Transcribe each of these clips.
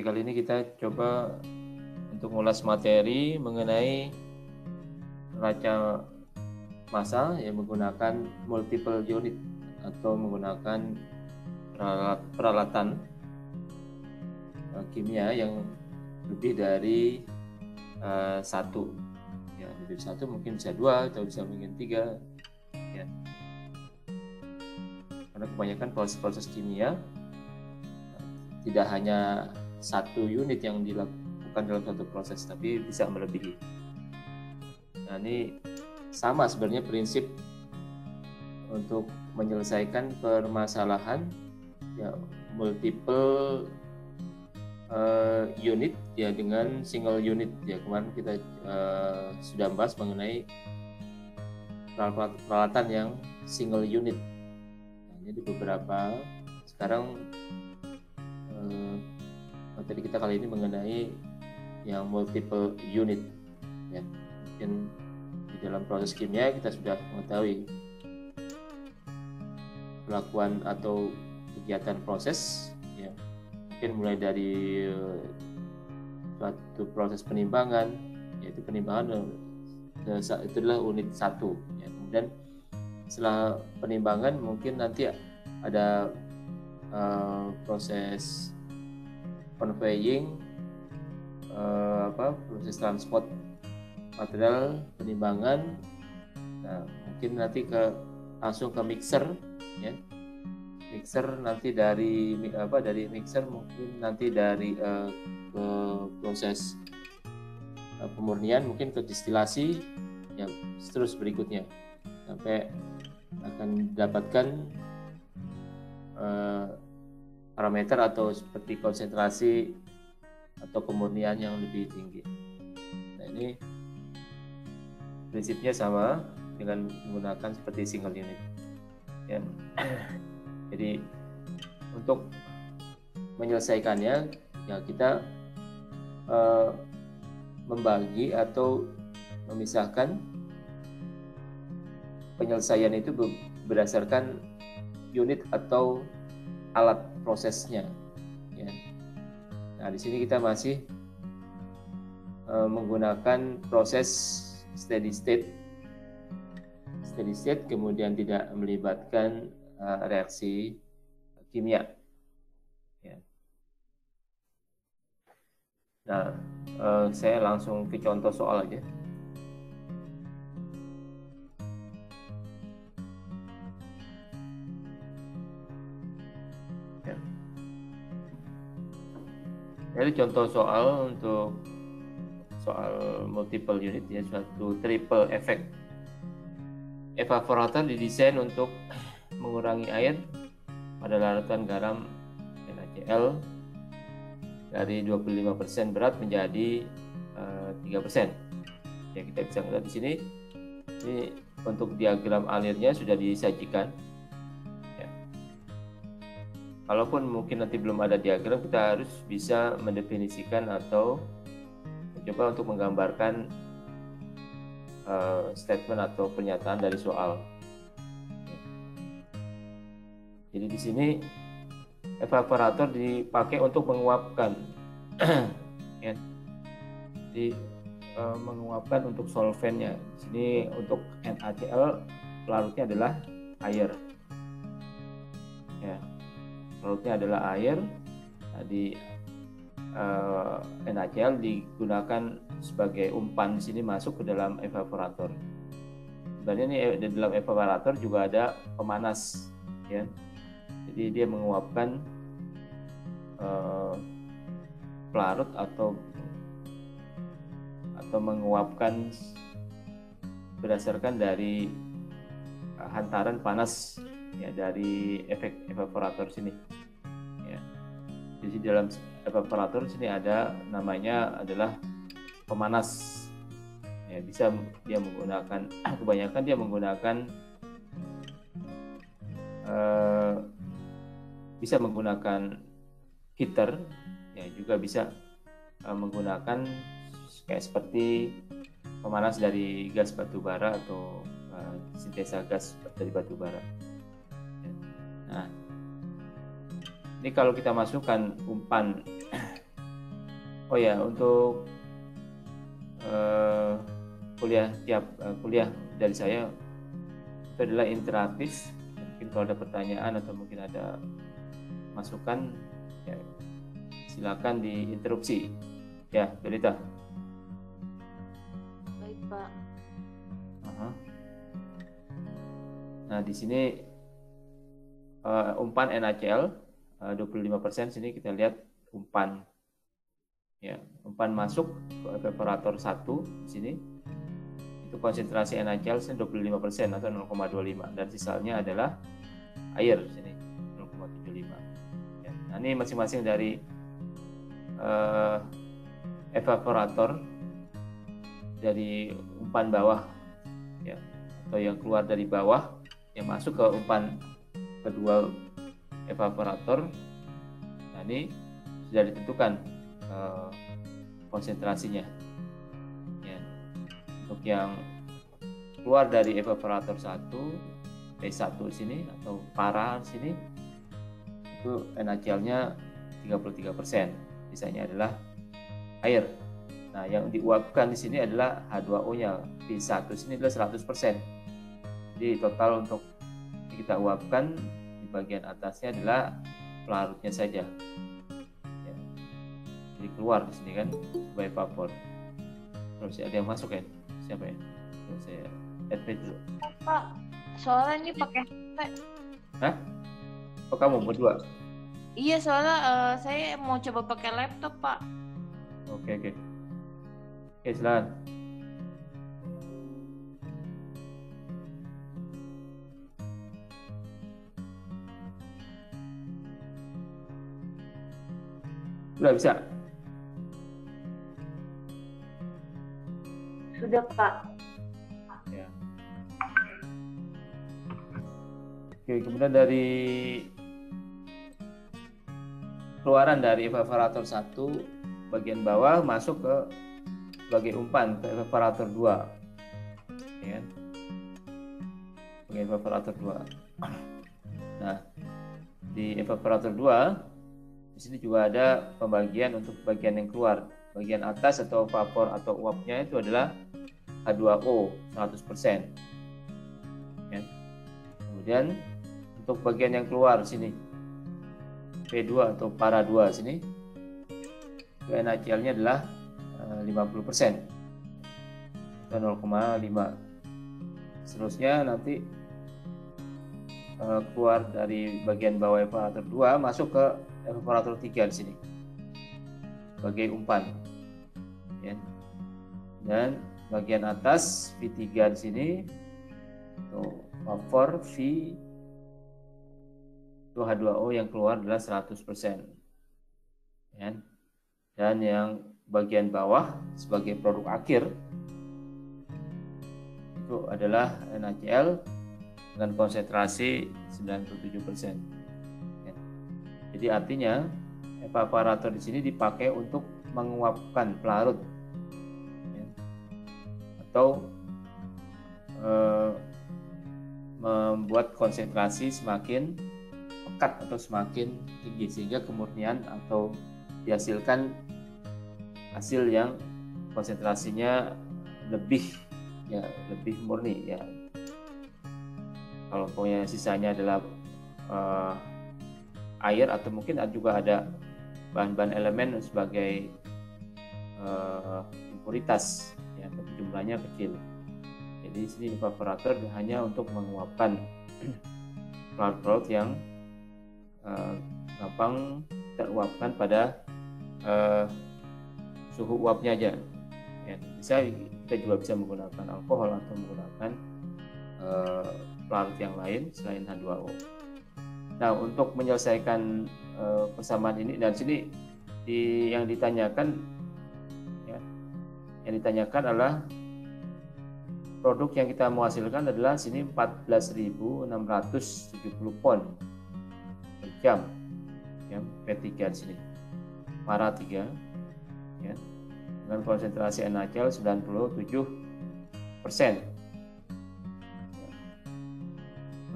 Oke, kali ini kita coba untuk mengulas materi mengenai neraca massal yang menggunakan multiple unit atau menggunakan peralatan kimia yang lebih dari satu. Ya, lebih dari satu, mungkin bisa dua atau bisa mungkin tiga. Ya. Karena kebanyakan proses-proses kimia tidak hanya satu unit yang dilakukan dalam satu proses, tapi bisa melebihi. Nah, ini sama sebenarnya prinsip untuk menyelesaikan permasalahan ya, multiple unit ya dengan single unit. Ya, kemarin kita sudah bahas mengenai peralatan yang single unit. Nah, jadi beberapa sekarang materi kita kali ini mengenai yang multiple unit. Ya, mungkin di dalam proses kimia kita sudah mengetahui perlakuan atau kegiatan proses, ya, mungkin mulai dari suatu proses penimbangan, yaitu penimbangan itu adalah unit satu. Ya. Kemudian setelah penimbangan mungkin nanti ada proses conveying, proses transport material penimbangan. Nah, mungkin nanti langsung ke mixer, ya. Mixer nanti dari mixer mungkin nanti dari ke proses pemurnian, mungkin ke distilasi, yang terus berikutnya sampai akan mendapatkan parameter atau seperti konsentrasi atau kemurnian yang lebih tinggi. Nah, ini prinsipnya sama dengan menggunakan seperti single unit. Ya. Jadi untuk menyelesaikannya, ya kita membagi atau memisahkan penyelesaian itu berdasarkan unit atau alat prosesnya. Ya. Nah, di sini kita masih menggunakan proses steady state, kemudian tidak melibatkan reaksi kimia. Ya. Nah, saya langsung ke contoh soal aja. Jadi contoh soal untuk soal multiple unit, ya, suatu triple effect. Evaporator didesain untuk mengurangi air pada larutan garam NaCl dari 25% berat menjadi 3%. Ya, kita bisa lihat di sini. Ini untuk diagram alirnya sudah disajikan. Kalaupun mungkin nanti belum ada diagram, kita harus bisa mendefinisikan atau mencoba untuk menggambarkan statement atau pernyataan dari soal. Jadi di sini evaporator dipakai untuk menguapkan, ya. Jadi menguapkan untuk solvennya. Di sini untuk NaCl pelarutnya adalah air. Ya. Larutnya adalah air. Tadi NaCl digunakan sebagai umpan di sini masuk ke dalam evaporator. Sebenarnya ini di dalam evaporator juga ada pemanas, ya. Jadi dia menguapkan pelarut atau menguapkan berdasarkan dari hantaran panas, ya, dari efek evaporator sini. Ya. Jadi dalam evaporator sini ada namanya adalah pemanas. Ya, bisa dia menggunakan, kebanyakan dia menggunakan bisa menggunakan heater, ya, juga bisa menggunakan kayak seperti pemanas dari gas batu bara atau sintesa gas dari batu bara. Nah, ini kalau kita masukkan umpan Oh ya, untuk kuliah dari saya itu adalah interaktif. Mungkin kalau ada pertanyaan atau mungkin ada masukan, ya, silakan diinterupsi. Ya, Belita. Baik, Pak. Nah, di sini umpan NaCl 25%. Sini kita lihat umpan, ya, umpan masuk ke evaporator 1 di sini. Itu konsentrasi NaCl 25% atau 0,25, dan sisanya adalah air sini 0,75. Ya, nah, ini masing-masing dari evaporator dari umpan bawah, ya, atau yang keluar dari bawah yang masuk ke umpan kedua evaporator. Nah, ini sudah ditentukan konsentrasinya. Ya. Untuk yang keluar dari evaporator 1 P1 sini atau para sini, itu NaCl-nya 33%, sisanya adalah air. Nah, yang diuapkan di sini adalah H2O-nya, P1 sini adalah 100%. Jadi total untuk kita uapkan di bagian atasnya adalah pelarutnya saja. Ya. Jadi keluar di sini kan sebagai vapor. Terus ada yang masuk kan? Siapa ya? Terus saya admit dulu. Pak, soalnya ini pakai HP. Hah? Oh, kamu berdua? Iya, soalnya saya mau coba pakai laptop, Pak. Oke. Oke, silakan. Sudah bisa? Sudah, Pak. Ya. Oke, kemudian dari keluaran dari evaporator 1 bagian bawah masuk ke sebagai umpan ke evaporator 2. Ya. Sebagai evaporator 2. Nah, di evaporator 2 di sini juga ada pembagian untuk bagian yang keluar. Bagian atas atau vapor atau uapnya itu adalah H2O 100%. Ya. Kemudian untuk bagian yang keluar sini P2 atau para 2 sini, NaCl-nya adalah 50% atau 0,5. Seterusnya nanti keluar dari bagian bawah evaporator 2 masuk ke evaporator 3 di sini sebagai umpan, ya. Dan bagian atas V3 di sini atau vapor V itu H2O yang keluar adalah 100%, ya. Dan yang bagian bawah sebagai produk akhir itu adalah NaCl dengan konsentrasi 97%. Ya. Jadi artinya evaporator di sini dipakai untuk menguapkan pelarut, ya, atau membuat konsentrasi semakin pekat atau semakin tinggi sehingga kemurnian atau dihasilkan hasil yang konsentrasinya lebih murni, ya. Kalau punya sisanya adalah air atau mungkin juga ada bahan-bahan elemen sebagai impuritas, ya, tapi jumlahnya kecil. Jadi sini evaporator hanya untuk menguapkan pelarut-pelarut yang gampang teruapkan pada suhu uapnya aja. Ya, kita juga bisa menggunakan alkohol atau menggunakan pelarut yang lain selain H2O. Nah, untuk menyelesaikan persamaan ini, dan sini yang ditanyakan adalah produk yang kita mau hasilkan adalah sini 14.670 pon per jam, ya, P3 di sini, para 3, ya, dengan konsentrasi NaCl 97%.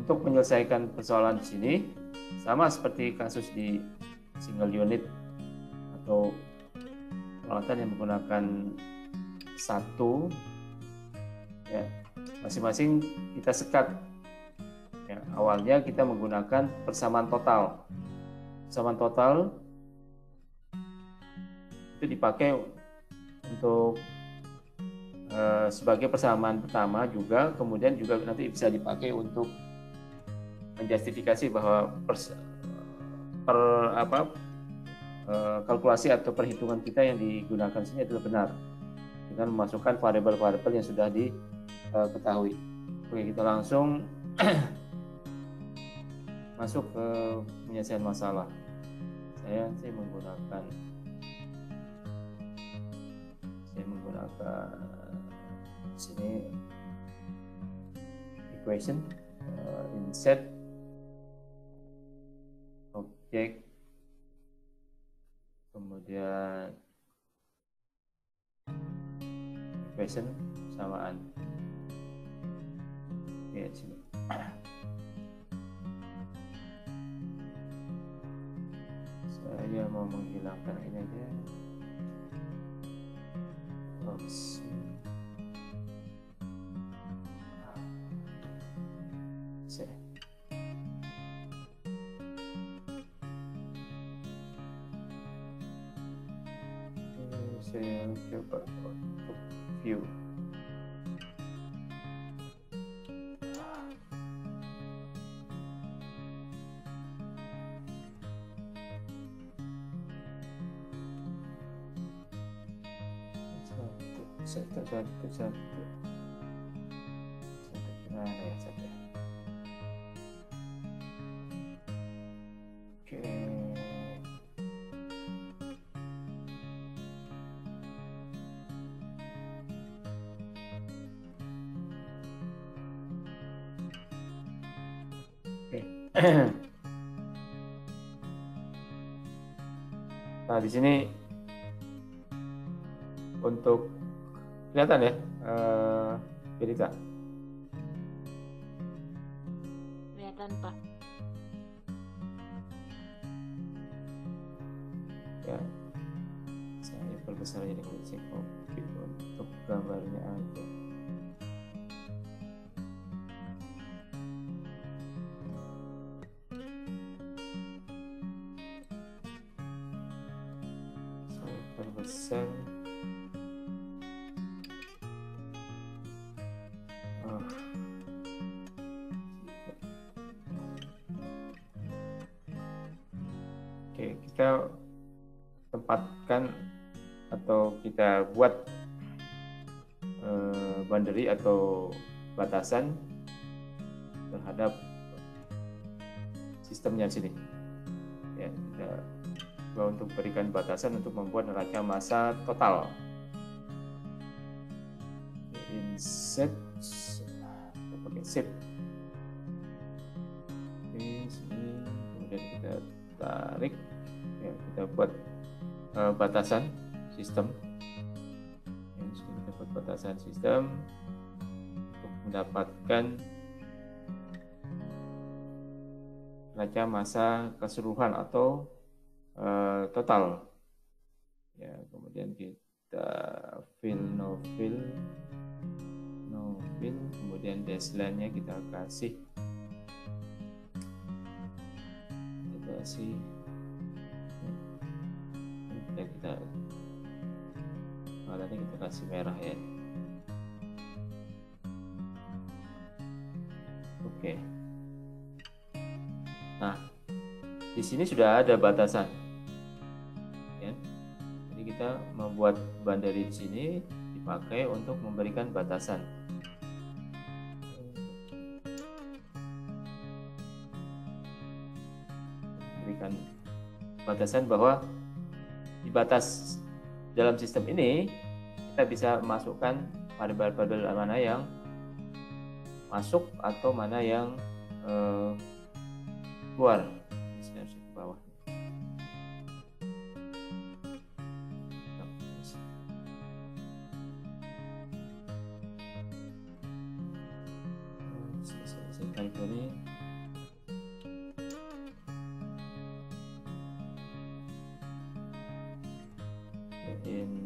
Untuk menyelesaikan persoalan di sini sama seperti kasus di single unit atau peralatan yang menggunakan satu, ya, masing-masing kita sekat. Ya, awalnya kita menggunakan persamaan total. Persamaan total itu dipakai untuk sebagai persamaan pertama juga, kemudian juga nanti bisa dipakai untuk menjustifikasi bahwa kalkulasi atau perhitungan kita yang digunakan sini adalah benar dengan memasukkan variabel-variabel yang sudah diketahui. Oke, kita langsung masuk ke penyelesaian masalah. Saya menggunakan sini equation, insert objek, kemudian equation samaan. Oke, sini. Saya mau menghilangkan ini aja. Oops. Saya coba untuk view. Satu. Gimana ya satu? Oke. Nah, di sini untuk kelihatan ya, Berita. Kelihatan, Pak. Ya, saya perbesar jadi saya copy untuk gambarnya aja. Saya perbesar. Oke, kita tempatkan atau kita buat boundary atau batasan terhadap sistemnya sini. Ya, kita coba untuk berikan batasan untuk membuat neraca massa total. Insert, kita pakai set. Oke, sini kemudian kita tarik, ya, kita buat batasan sistem. Ya, kita buat batasan sistem untuk mendapatkan neraca massa keseluruhan atau total. Ya, kemudian kita no fill, kemudian baseline-nya kita kasih kita warnanya kita kasih merah ya. Oke. Nah, di sini sudah ada batasan. Ya. Jadi kita membuat boundary di sini dipakai untuk memberikan batasan. Berikan batasan bahwa di batas dalam sistem ini kita bisa masukkan variabel-variabel mana yang masuk atau mana yang keluar. Saya harus ke bawah. Saya tarik dari in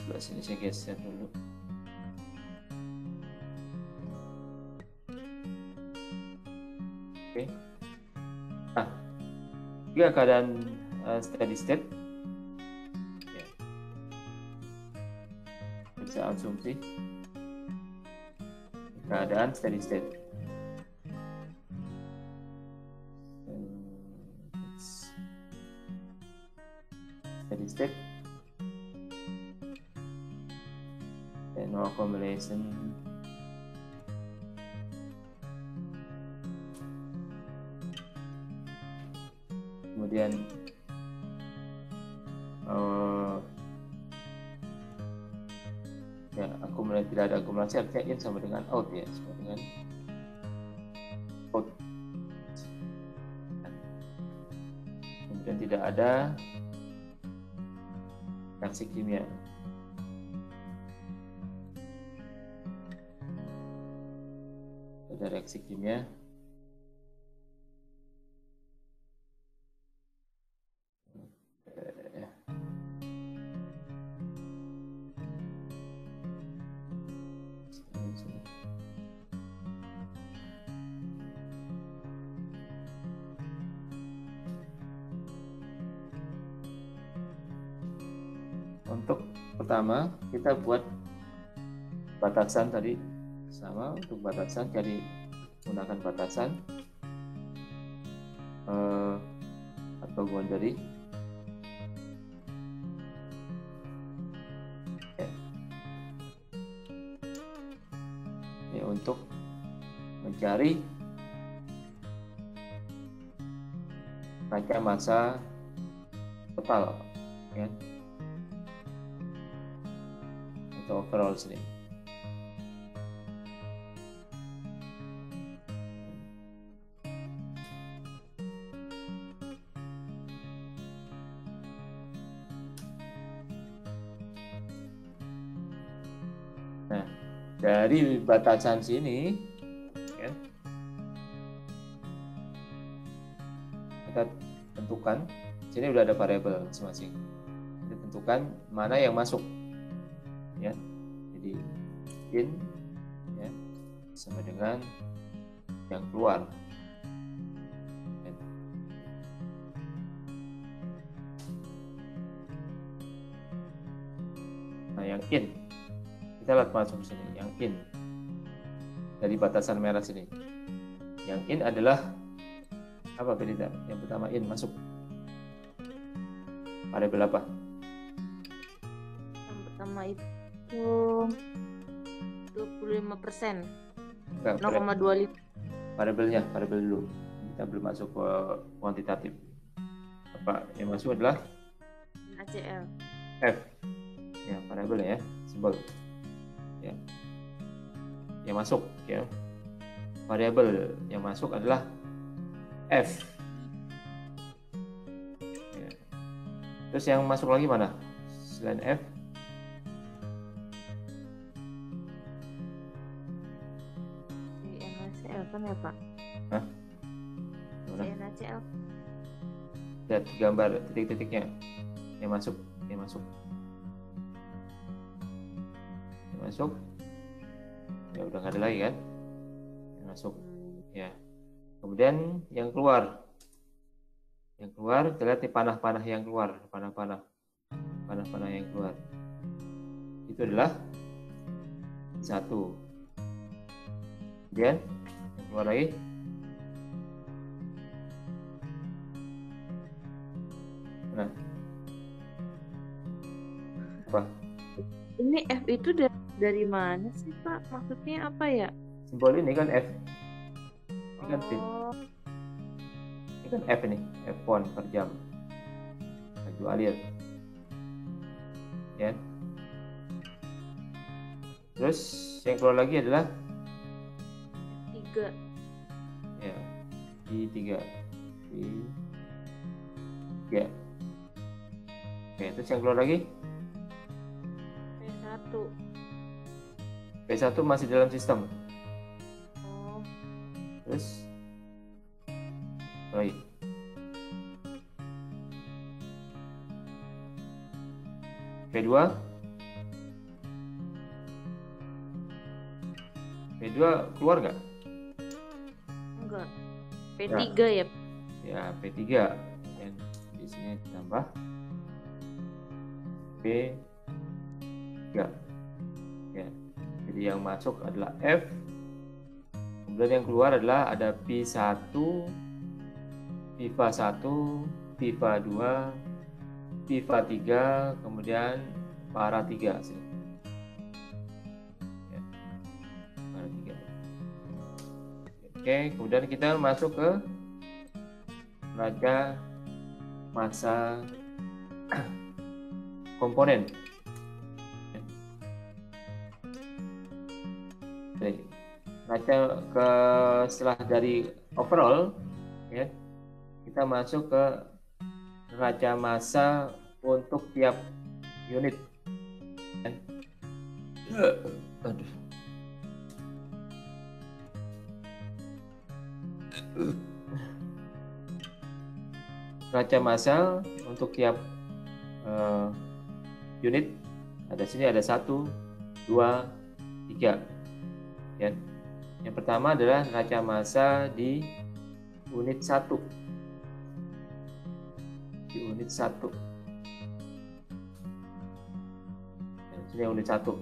11 ini saya geser dulu. Oke. Nah, jika keadaan steady state, ya, bisa asumsi keadaan steady state. Steady state, no accumulation, kemudian ya akumulasi, tidak ada akumulasi, artinya in sama dengan out, ya, sama dengan out. Kemudian tidak ada reaksi kimia. Ada reaksi kimia. Untuk pertama kita buat batasan tadi sama. Untuk batasan cari menggunakan batasan atau boundary. Ini untuk mencari kaca massa total, ya, atau overall sini. Nah, dari batasan sini, ya, kita tentukan. Sini udah ada variabel masing-masing. Kita tentukan mana yang masuk, ya. Jadi in, ya, sama dengan yang keluar. Nah, yang in kita lihat masuk sini, yang in dari batasan merah sini. Yang in adalah apa, Benita? Yang pertama in masuk variabel apa? Yang pertama itu 25%. Enggak, 0,25. variabelnya, variabel dulu. Kita belum masuk ke kuantitatif. Apa yang masuk adalah ACL. F. Ya, variabel ya, simbol. Ya. Yang masuk, ya. Variabel yang masuk adalah F. Ya. Terus yang masuk lagi mana? Selain F? CNACL kan ya, Pak? Hah? CNACL. Lihat gambar titik-titiknya. Yang masuk, yang masuk. Yang masuk. Ya udah nggak ada lagi kan? Yang masuk. Ya. Kemudian yang keluar. Yang keluar, kita lihat nih panah-panah yang keluar, panah-panah yang keluar. Itu adalah satu. Kemudian yang keluar lagi. Nah. Apa? Ini F itu dari mana sih, Pak? Maksudnya apa ya? Simbol ini kan F. Ini kan pin. Oh, Ini kan F ini, F1 per jam. Laju alir. Ya. Terus yang keluar lagi adalah F3. ya, I3. I3. Oke, terus yang keluar lagi P1. P1 masih dalam sistem. Oh, Terus lagi P2 P2 keluar nggak? Enggak. P3 ya. Ya, P3. Dan di sini ditambah P3. Ya. Jadi yang masuk adalah F. Kemudian yang keluar adalah ada P1, piva 1, piva 2, piva 3, kemudian para 3. Ya, para 3. Oke, kemudian kita masuk ke neraca massa komponen. Baik. Setelah dari overall, ya, kita masuk ke neraca massa untuk tiap unit. Aduh. Neraca massa untuk tiap unit ada sini ada 1, 2, 3. Ya. Yang pertama adalah neraca massa di unit 1. Di unit 1. Ya, sini unit 1.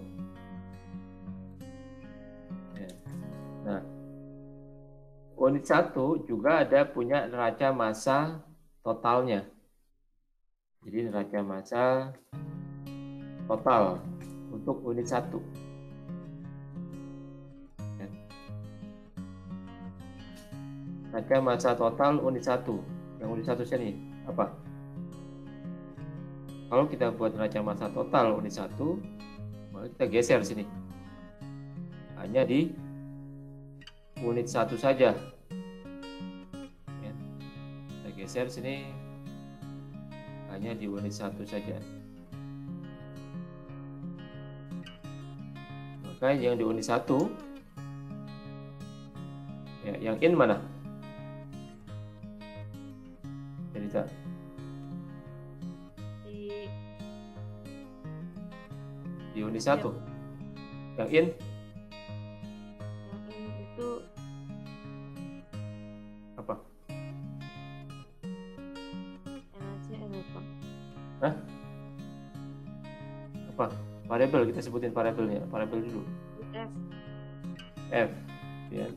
Ya. Nah, unit 1 juga ada punya neraca massa totalnya. Jadi neraca massa total untuk unit 1. Neraca massa total unit 1. Yang unit 1 sini apa? Kalau kita buat neraca massa total unit 1, maka kita geser sini. Hanya di unit 1 saja. Ya. Kita geser sini hanya di unit 1 saja. Maka yang di unit 1, ya, yang in mana? Cerita. Di unit 1. Yang in? Yang in itu apa? NaCl apa? Hah? Apa? Variabel, kita sebutin variabelnya. Variabel dulu. F. F. Ya.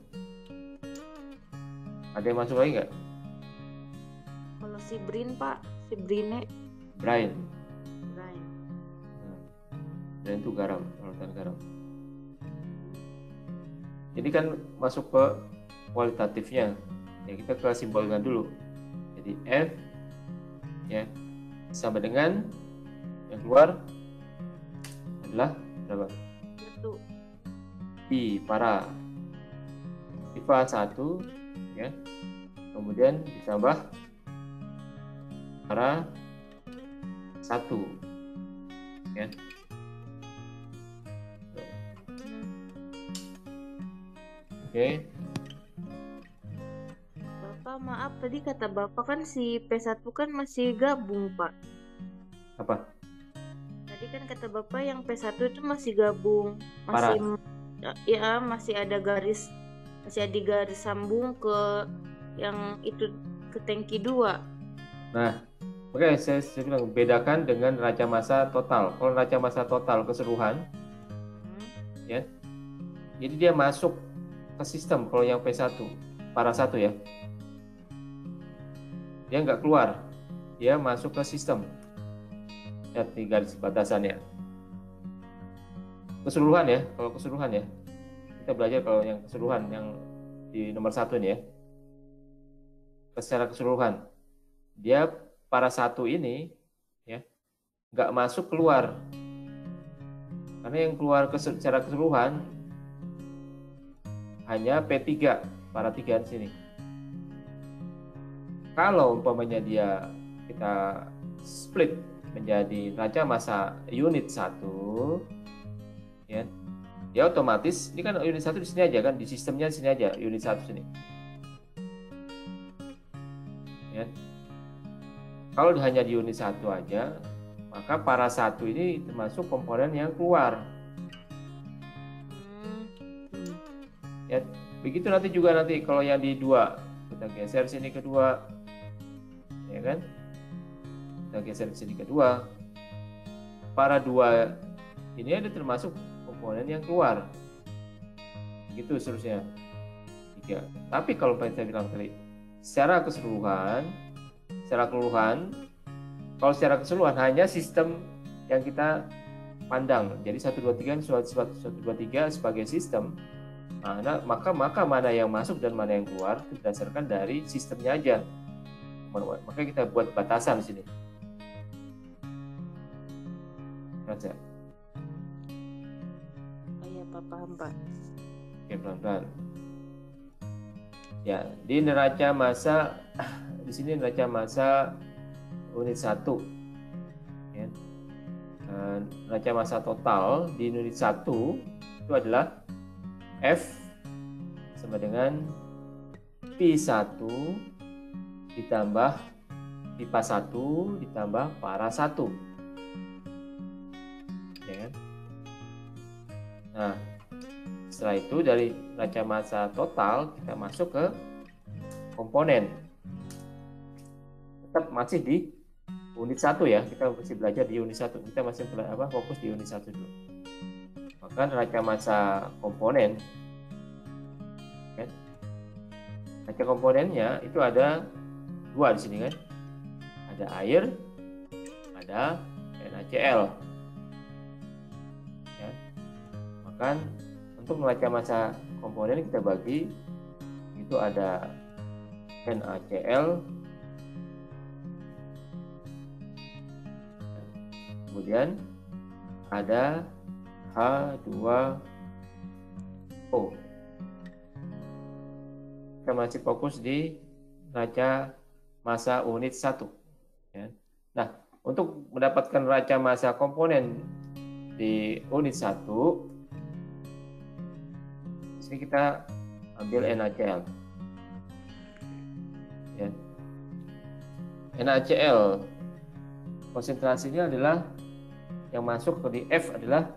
Ada yang masuk lagi nggak? Kalau si Brin, Pak, si Brine. Brine. Brine. Dan itu garam, larutan garam. Jadi kan masuk ke kualitatifnya. Ya, kita ke simbolkan dulu. Jadi F, ya, sama dengan yang keluar adalah berapa? 1. I para piva 1, ya. Kemudian ditambah para 1, ya. Oke. Bapak, maaf, tadi kata Bapak kan si P1 kan masih gabung, Pak. Apa? Tadi kan kata Bapak yang P1 itu masih gabung. Masih ya, masih ada garis sambung ke yang itu, ke tangki 2. Nah, oke, saya bilang bedakan dengan neraca massa total. Kalau neraca massa total keseluruhan, ya, jadi dia masuk ke sistem. Kalau yang P1 para 1, ya, dia nggak keluar, dia masuk ke sistem. Lihat di garis batasannya. Keseluruhan, ya, kalau keseluruhan, ya, kita belajar kalau yang keseluruhan yang di nomor 1 ini, ya, secara keseluruhan dia para 1 ini, ya, nggak masuk keluar, karena yang keluar secara keseluruhan hanya P3 para 3 di sini. Kalau umpamanya kita split menjadi neraca massa unit 1, ya, dia otomatis ini kan unit 1 di sini aja kan, di sistemnya di sini aja unit 1 sini, ya. Kalau hanya di unit 1 aja, maka para 1 ini termasuk komponen yang keluar. Ya, begitu nanti juga nanti kalau yang di 2 kita geser sini ke 2, ya kan? Kita geser ke sini ke 2. Para 2 ini ada termasuk komponen yang keluar. Begitu seterusnya. 3. Tapi kalau saya bilang tadi, secara keseluruhan, kalau secara keseluruhan hanya sistem yang kita pandang. Jadi 123 sebagai sistem. Nah, maka mana yang masuk dan mana yang keluar itu berdasarkan dari sistemnya aja. Maka kita buat batasan di sini. Baca. Oh iya, Pak, paham, Pak. Oke, pelan-pelan. Ya, di neraca massa di sini neraca massa unit 1. Ya. Neraca massa total di unit 1 itu adalah F sama dengan P1 ditambah pipa 1 ditambah para 1. Ya kan? Nah, setelah itu dari neraca massa total kita masuk ke komponen. Tetap masih di unit 1 ya, kita masih belajar di unit 1. Kita masih fokus di unit 1 dulu. Maka neraca massa komponen, kan? Neraca komponennya itu ada 2 di sini kan, ada air, ada NaCl. Ya. Maka untuk neraca massa komponen kita bagi, itu ada NaCl, kemudian ada H2O. Kita masih fokus di neraca massa unit 1. Ya. Nah, untuk mendapatkan neraca massa komponen di unit 1, sini kita ambil NaCl. Ya. NaCl konsentrasinya adalah yang masuk ke di F adalah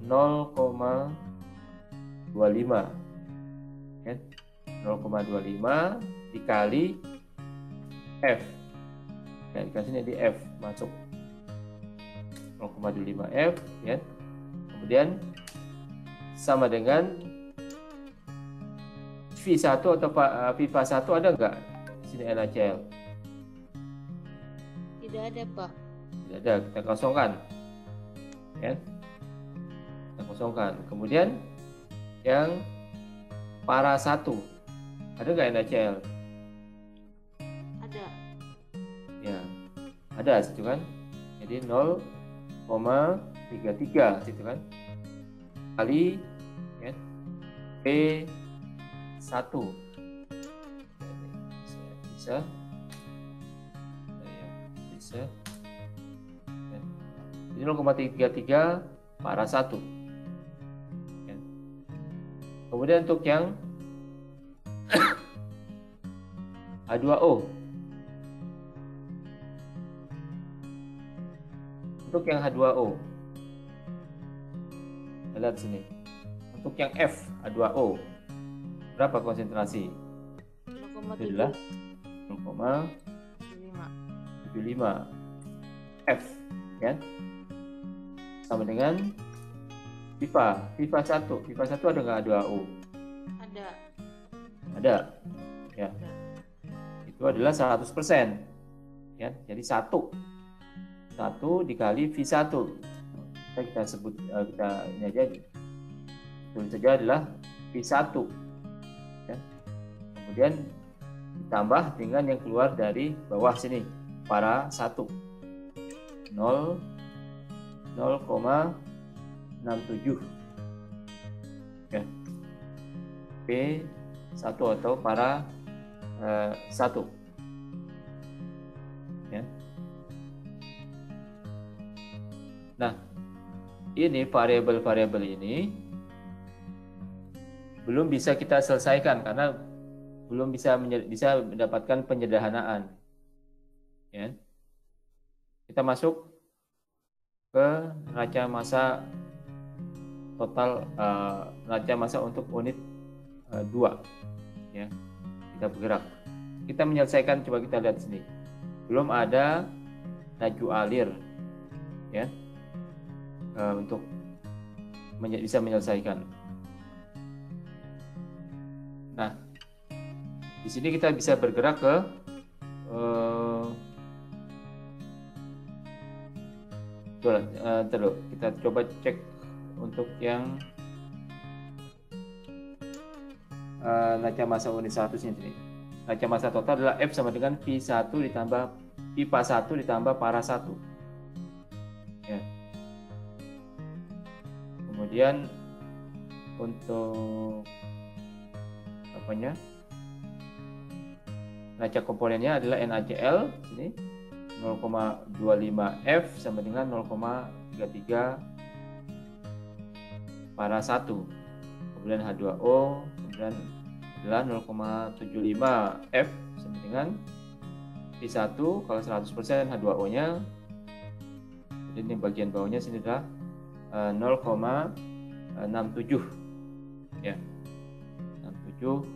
0,25. Ya. 0,25 dikali F. Ya, dikasihnya di F masuk 0,25 F, ya. Kemudian sama dengan V1 atau pipa 1 ada enggak di sini NaCl? Tidak ada, Pak. Tidak ada, kita kosongkan. Ya. Kita kosongkan. Kemudian yang para 1 ada nggak NaCl? Ada. Ya, ada situ kan. Jadi 0,33 situ kan. Kali ya, P1. Bisa. Bisa. Jadi 0,33 para 1. Ya. Kemudian untuk yang H2O. Untuk yang H2O. Lihat sini. Untuk yang F H2O. Berapa konsentrasi? 0,75 F, ya. Sama dengan pipa 1. Pipa 1 ada nggak H2O? Ada. Ya. Itu adalah 100%. Ya, jadi 1 dikali V1. Kita sebut kita ini aja. Tulis saja adalah V1. Ya. Kemudian ditambah dengan yang keluar dari bawah sini, para 1. 0,67. Ya. P1 atau para 1. Ya. Nah, ini variabel-variabel ini belum bisa kita selesaikan karena belum bisa mendapatkan penyederhanaan. Ya. Kita masuk ke neraca massa total, neraca massa untuk unit 2 ya. Kita bergerak, kita menyelesaikan, coba kita lihat sini, belum ada laju alir ya, untuk bisa menyelesaikan. Nah, di sini kita bisa bergerak ke terus kita coba cek untuk yang neraca massa unit 100 sini. Neraca massa total adalah F sama dengan P1 ditambah pipa 1 ditambah para 1 ya. Kemudian untuk apanya, neraca komponennya adalah NaCl sini 0,25 F sama dengan 0,33 para 1. Kemudian H2O kemudian adalah 0,75 F sama dengan P1 kalau 100% H2O-nya. Jadi ini bagian bawahnya sini adalah 0,67 ya. 67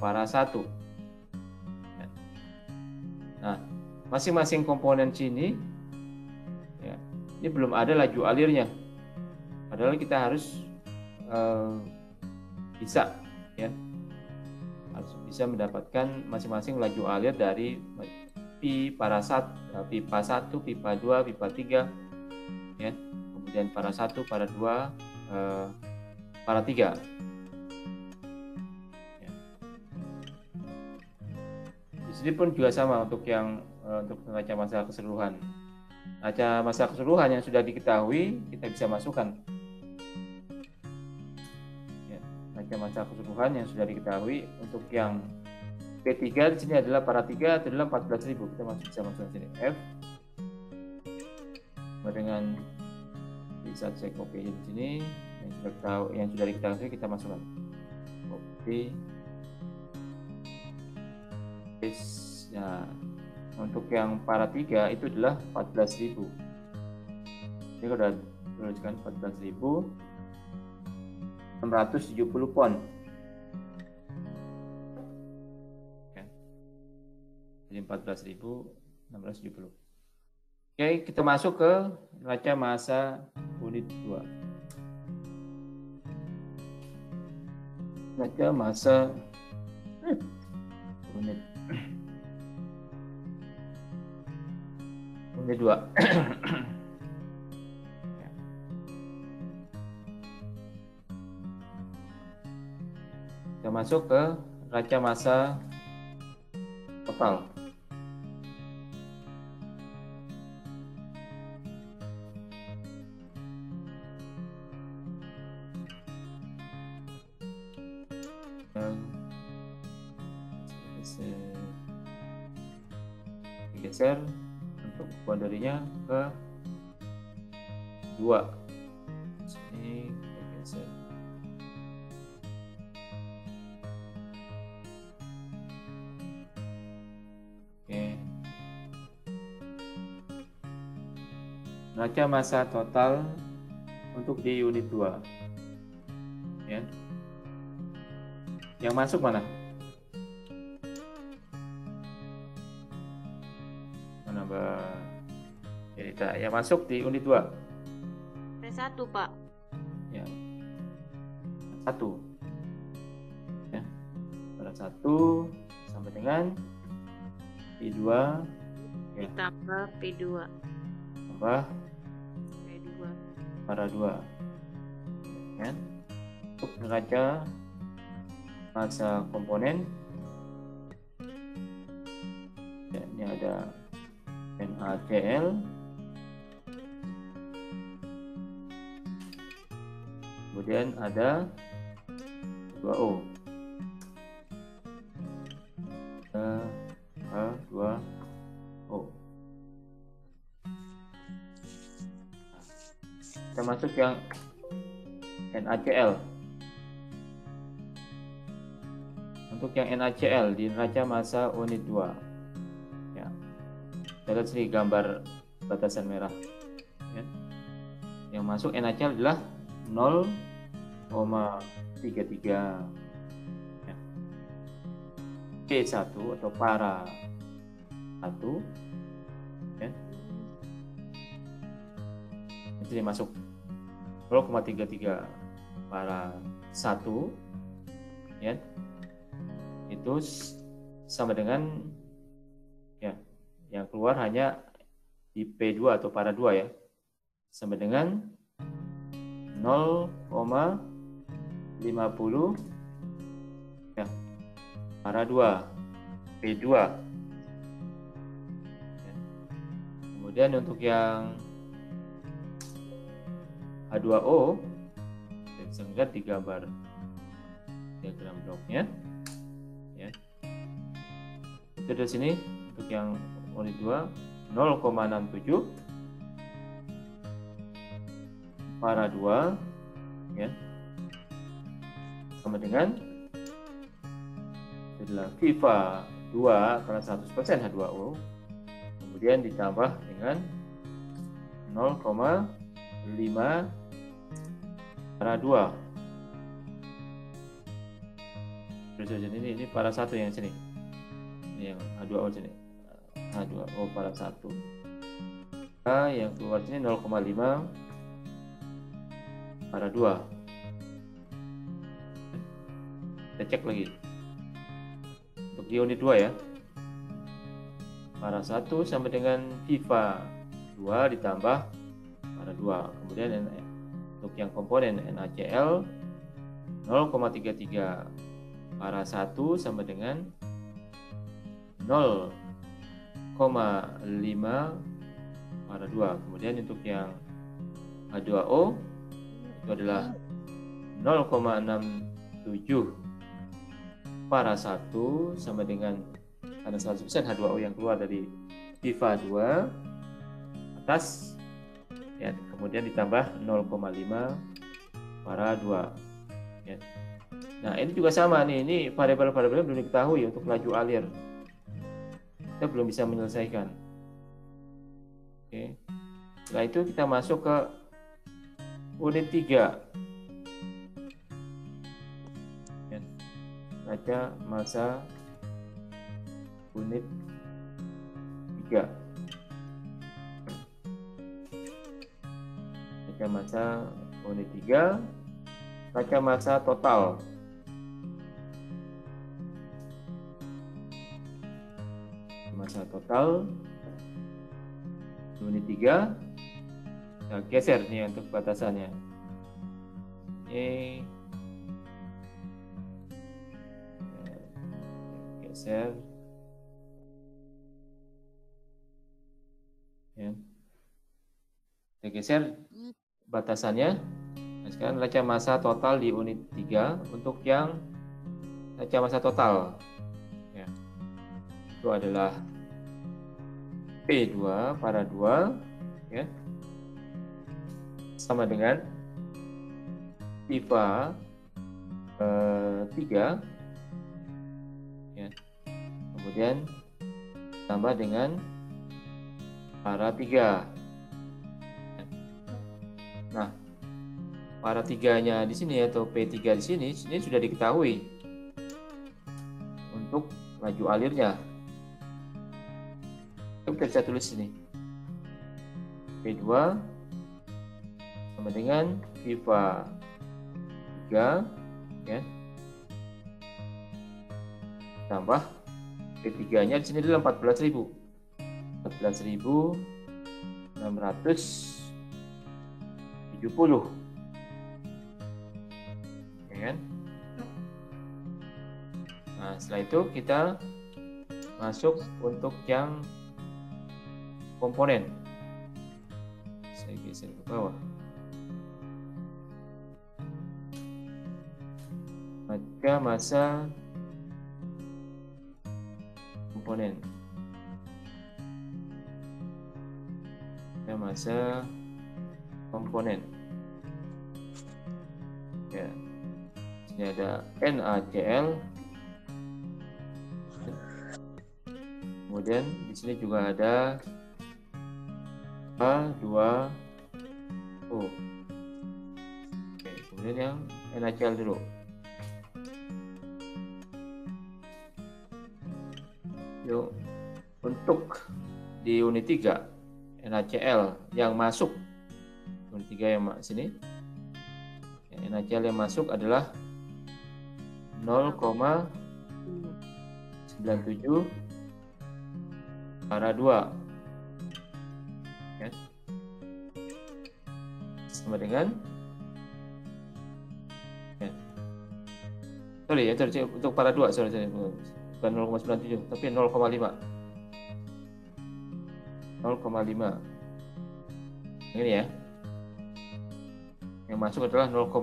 para 1. Nah, masing-masing komponen sini ya, ini belum ada laju alirnya, padahal kita harus bisa ya, harus bisa mendapatkan masing-masing laju alir dari pipa 1, pipa 2, pipa 3 ya, kemudian para 1, para 2, para 3 ya. Di sini pun juga sama untuk yang untuk neraca massa keseluruhan. Neraca massa keseluruhan yang sudah diketahui kita bisa masukkan. Ya, neraca massa keseluruhan yang sudah diketahui untuk yang P3 di sini adalah para 3 adalah 14.000. Kita bisa masukkan sini F dengan bisa saya copy di sini yang sudah diketahui kita masukkan. Copy. Nah, untuk yang para 3 itu adalah 14.000. Ini sudah tuliskan 14.670 pon. Jadi 14.670. Oke, kita masuk ke neraca massa unit 2. Neraca massa unit 2. Kita masuk ke neraca massa total. Geser untuk boundary-nya ke 2. Sini kita geser. Oke. Neraca massa total untuk di unit 2. Ya. Yang masuk mana? Yang masuk di unit 2 P1 Pak ya, 1 ya, pada 1 sampai dengan P2 ya, ditambah P2 tambah P2 para 2 ya. Untuk neraca massa komponen ya, ini ada NaCl, kemudian ada H2O, H2O. Kita masuk yang NaCl. Untuk yang NaCl di neraca massa unit 2 ya, kita lihat sini gambar batasan merah ya. Yang masuk NaCl adalah 0,33 P1 atau para 1 ya. Jadi masuk 0,33 para 1 ya. Itu sama dengan ya, yang keluar hanya di P2 atau para 2 ya. Sama dengan 0,50 ya, para 2 P2 ya. Kemudian untuk yang H2O kita bisa lihat di gambar diagram bloknya ya. Itu dari sini untuk yang unit 2 0,67 para 2 ya, sama dengan adalah Viva 2 karena 100% H2O, kemudian ditambah dengan 0,5 para 2. Terus ini para 1 yang sini, ini yang H2O sini, H2O para 1. Nah, yang keluar sini 0,5 para 2. Kita cek lagi untuk di unit 2 ya, para 1 sama dengan Viva 2 ditambah para 2. Kemudian untuk yang komponen NaCl 0,33 para 1 sama dengan 0,5 para 2. Kemudian untuk yang H2O itu adalah 0,67 para 1 sama dengan karena 100% H2O yang keluar dari Viva 2 atas ya, kemudian ditambah 0,5 para 2 ya. Nah ini juga sama nih, ini variabel-variabelnya belum diketahui untuk laju alir, kita belum bisa menyelesaikan. Oke. Setelah itu kita masuk ke unit 3 ya. Baca masa unit 3. Baca masa unit 3, baca masa total. Masa total unit 3. Nah, geser nih untuk batasannya. Ini geser ya. Kita geser batasannya. Nah, sekarang neraca massa total di unit 3 untuk yang neraca massa total ya, itu adalah P2 para 2 ya, sama dengan Viva 3 ya, kemudian tambah dengan para 3. Nah, para 3-nya di sini atau P3 di sini sudah diketahui untuk laju alirnya. Kita bisa tulis sini P2 sama dengan Viva 3 ya, tambah P3-nya di sini adalah 14.670 ya kan? Nah setelah itu kita masuk untuk yang komponen. Saya geser ke bawah. Maka masa komponen. Masa komponen. Ya. Ini ada NaCl. Kemudian di sini juga ada H2O. Oke, kemudian yang NaCl dulu. untuk di unit 3 NaCl yang masuk unit 3 yang sini, NaCl yang masuk adalah 0,97 para 2 ya. Sama dengan ya. Sorry untuk para 2 sorry bukan 0,97 tapi 0,5 ini ya, yang masuk adalah 0,5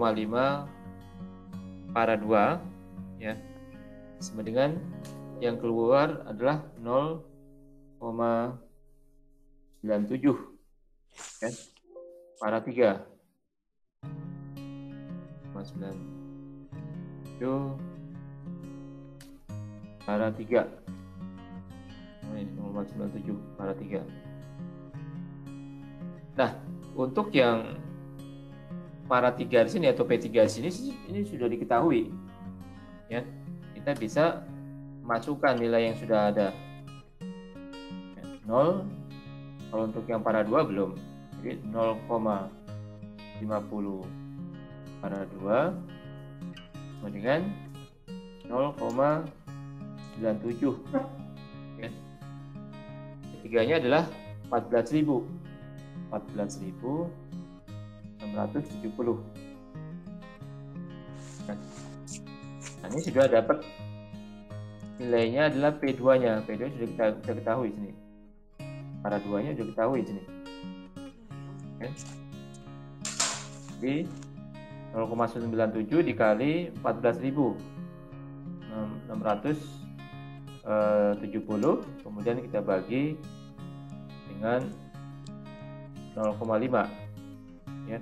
para 2 ya, sama dengan yang keluar adalah 0,97 ya, para 3 0,97 para 3 0,97 para 3. Nah, untuk yang para 3 di sini atau P3 di sini ini sudah diketahui ya. Kita bisa masukkan nilai yang sudah ada. 0 kalau untuk yang para 2 belum. Jadi 0,50 para 2 sama dengan 0,97 ya. Ketiganya adalah 14.670. Nah, ini sudah dapat nilainya adalah P2-nya. P2 sudah kita ketahui sini. Para 2-nya sudah ketahui sini. Oke. Jadi 0,97 dikali 14.670, kemudian kita bagi dengan 0,5 ya.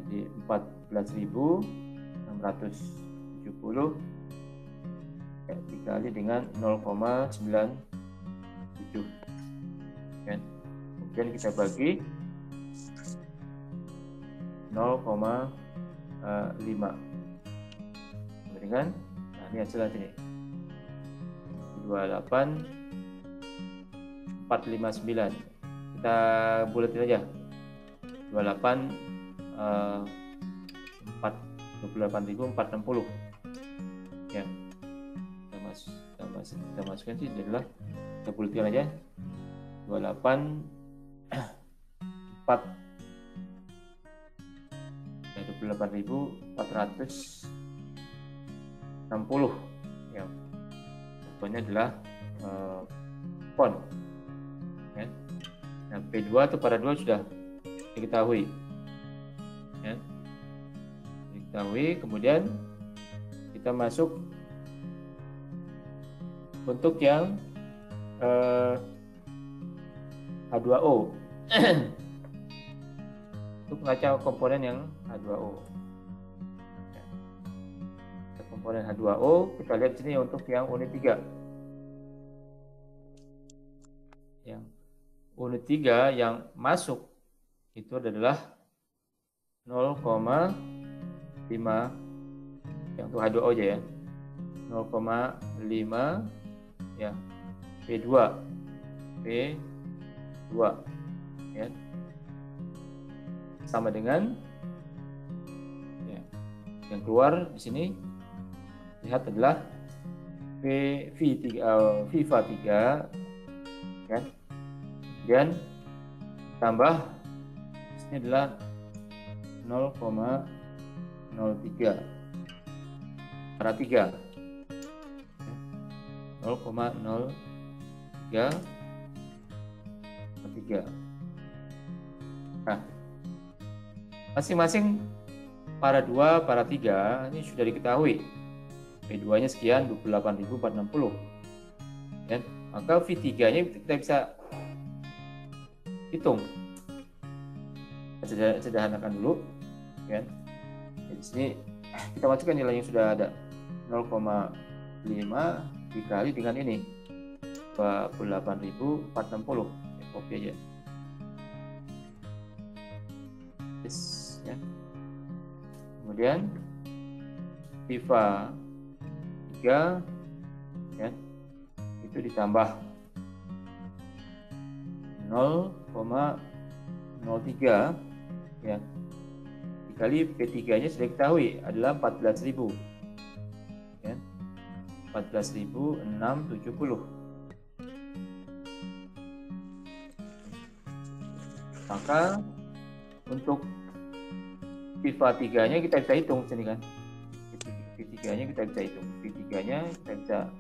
Jadi 14.670 ya, dikali dengan 0,97 ya. Kemudian kita bagi 0,5 dengan, nah ini hasilnya sini 28.459. Kita buletin aja 28.460 ya. Kita masukkan sih adalah, kita buletin aja 28.460 ya. Pokoknya adalah pon ya. Nah, P2 atau para 2 sudah diketahui ya. Diketahui, kemudian kita masuk untuk yang H2O untuk mengaca komponen yang H2O ya. Komponen H2O kita lihat sini untuk yang unit 3. Yang unit 3 yang masuk itu adalah 0,5 yang untuk H2O aja ya, 0,5 ya, P2 ya, sama dengan ya, yang keluar di sini lihat adalah FIFA 3 kan, dan tambah ini adalah 0,03 para 3 0,03 per 3. Nah, masing-masing para 2, para 3 ini sudah diketahui. P2-nya sekian 28.460 ya. Maka V3-nya kita bisa hitung. Sederhanakan dulu kan. Di sini kita masukkan nilai yang sudah ada, 0,5 dikali dengan ini 28.460 ya, copy aja yes, ya. Kemudian FIFA 3 ya, itu ditambah 0,03 ya, dikali P3 nya sudah diketahui adalah 14.000 ya, 14.670. Maka untuk FIFA 3 nya kita bisa hitung sini kan, P3 nya kita bisa hitung, P3 nya kita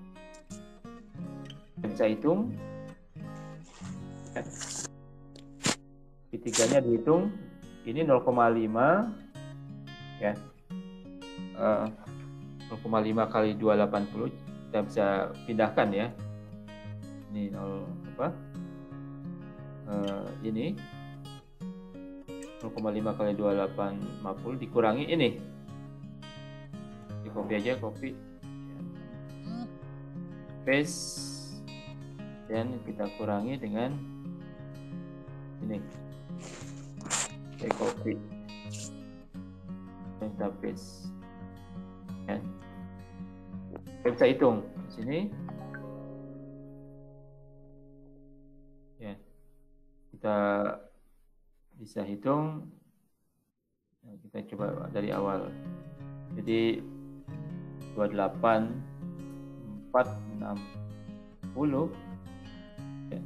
bisa hitung, P3 nya dihitung, ini 0,5 ya, 0,5 kali 280 kita bisa pindahkan ya, ini 0 apa, ini 0,5 kali 2850 dikurangi ini, di copy aja, copy paste, dan kita kurangi dengan ini, saya copy dan kita paste ya. Kita bisa hitung di sini ya, kita bisa hitung. Nah, kita coba dari awal, jadi 28.460 ya,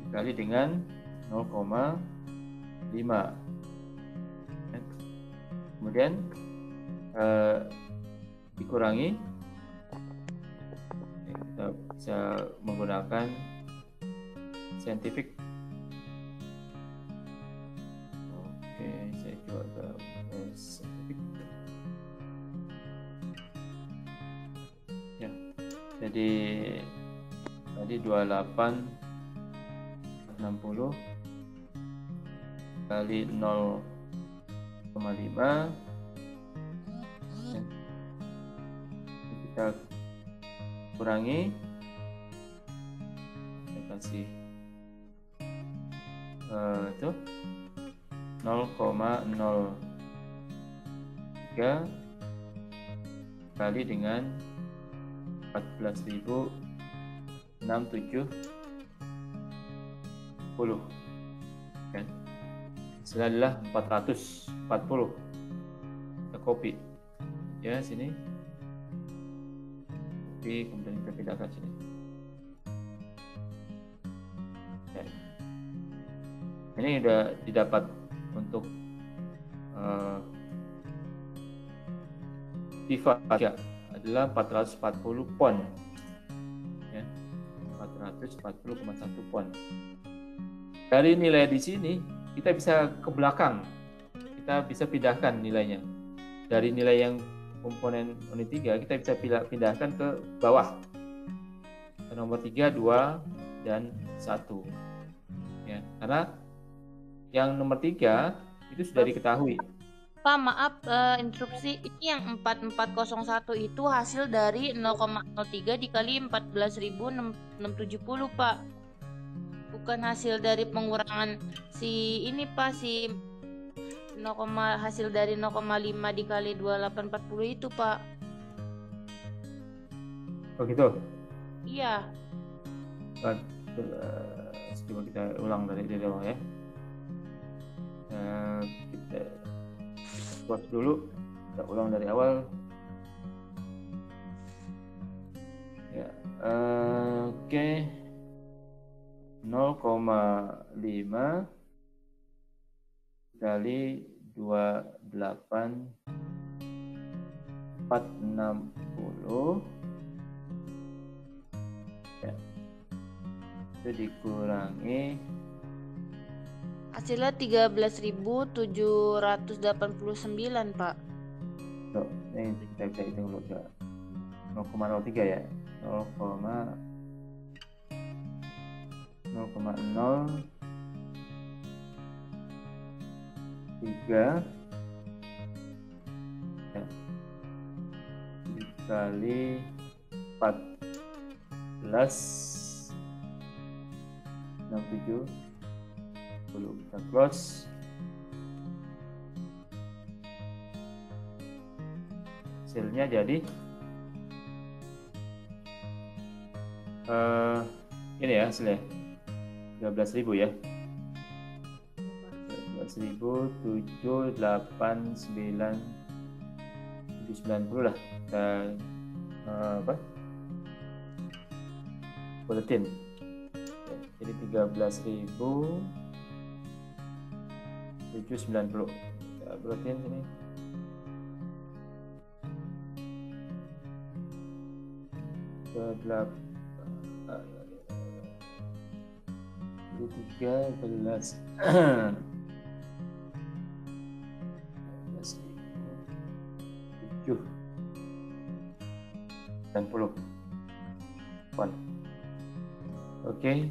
dikali dengan 0,5 ya. Kemudian dikurangi ya, kita bisa menggunakan scientific. Oke, saya coba ke scientific ya, jadi tadi 28.60 kali 0,5 ya. Kita kurangi, kita kasih itu 0,03 kali dengan 14.670 kan, hasilnya adalah 440. Kita copy ya sini, copy, kemudian kita pindahkan sini ya. Ini sudah didapat untuk FIFA ya, adalah 440 pon ya, 440,1 pon. Dari nilai di sini kita bisa ke belakang, kita bisa pindahkan nilainya dari nilai yang komponen unit 3, kita bisa pindahkan ke bawah, ke nomor 3, 2, dan 1 ya, karena yang nomor 3 itu sudah diketahui. Pak, maaf interupsi, ini yang 4401 itu hasil dari 0,03 dikali 14.670 Pak, bukan hasil dari pengurangan si ini Pak, si hasil dari 0,5 dikali 2840 itu Pak. Oh gitu? Iya. Coba kita ulang dari awal ya. Kita buat dulu, kita ulang dari awal ya. Oke. 0,5 kali 28.460 ya, itu dikurangi hasilnya 13.789 Pak. Tuh, ini kita bisa hitung dulu ya. 0,03 ya, 0,03 ya, dikali 14.67 kita close, hasilnya jadi ini ya hasilnya 13.000 ya. 13.789 lah kita buletin. Jadi 13.790 kita buletin sini. Ke 13 90 font. Oke.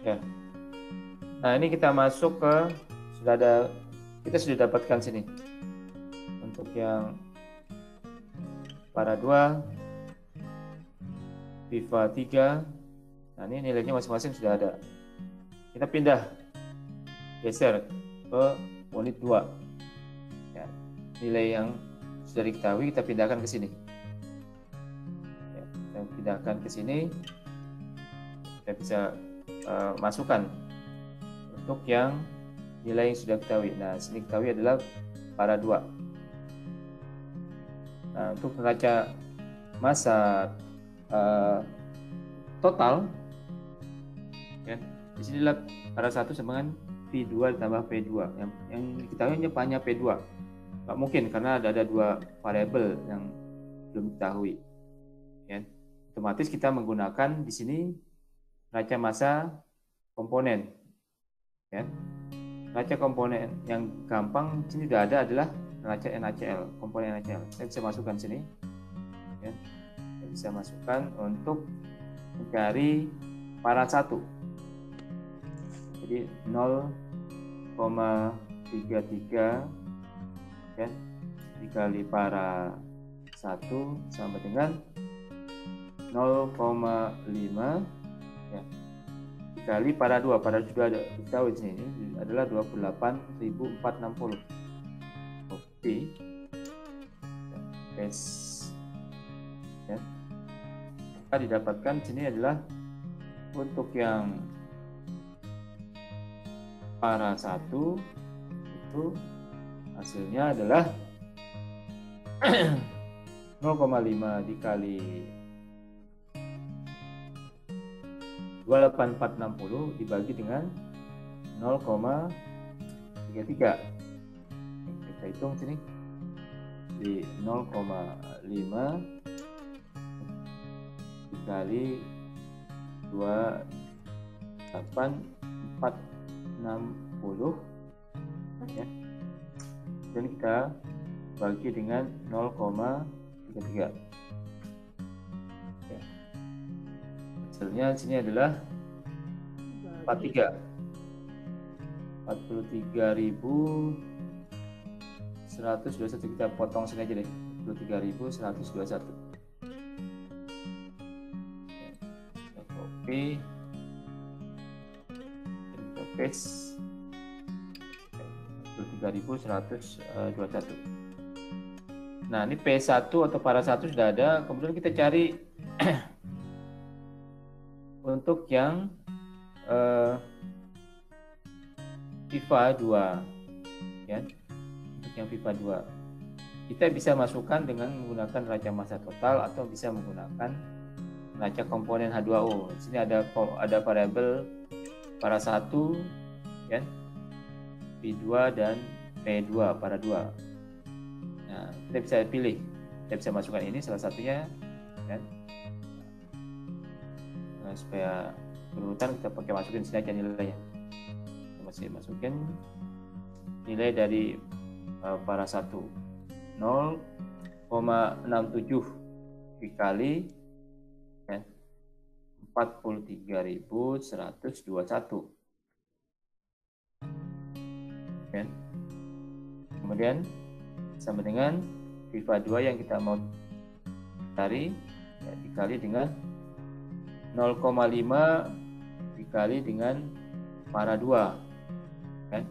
Ya. Nah, ini kita masuk ke kita sudah dapatkan sini. Untuk yang para 2 FIFA 3. Nah, ini nilainya masing-masing sudah ada. Kita pindah, geser ke unit 2. Ya, nilai yang sudah diketahui kita pindahkan ke sini. Ya, kita pindahkan ke sini. Kita bisa masukkan untuk yang nilai yang sudah diketahui. Nah, sini diketahui adalah para 2. Nah, untuk neraca massa total, ya, di sini adalah para 1 sama dengan V2 ditambah P2. Yang diketahui hanya P2. Nggak mungkin karena ada 2 variabel yang belum diketahui. Ya. Otomatis kita menggunakan di sini neraca massa komponen. Ya. Neraca komponen yang gampang sini sudah ada adalah neraca NaCl, komponen NaCl. Saya bisa masukkan sini. Ya. Saya bisa masukkan untuk mencari para 1. Jadi 0,33 ya, dikali para 1 sama dengan 0,5 ya, dikali para 2. Para 2 ada tahu di sini adalah 28.460. Oke. Ya, paste. Ya. Kita didapatkan sini adalah untuk yang para 1 itu hasilnya adalah 0,5 dikali 28.460 dibagi dengan 0,33. Kita hitung sini di 0,5 dikali 28.460 ya. Dan kita bagi dengan 0,33. Ya. Hasilnya sini adalah 43.121. Kita potong sini aja deh, 43.121. Kita copy, kita paste 43.121. Nah, ini P1 atau para 1 sudah ada. Kemudian kita cari untuk yang FIFA 2 ya. Untuk yang FIFA 2 kita bisa masukkan dengan menggunakan neraca massa total atau bisa menggunakan neraca komponen H2O. Di sini ada variabel para 1 ya, P2 dan P2 para 2. Nah, kita bisa pilih, kita bisa masukkan ini salah satunya ya. Nah, supaya berurutan kita pakai masukin sini aja nilainya. Kita masih masukin nilai dari para 1 0,67 dikali ya, 43.121 ya. Kemudian sama dengan FIFA 2 yang kita mau cari ya, dikali dengan 0,5 dikali dengan para 2 kan.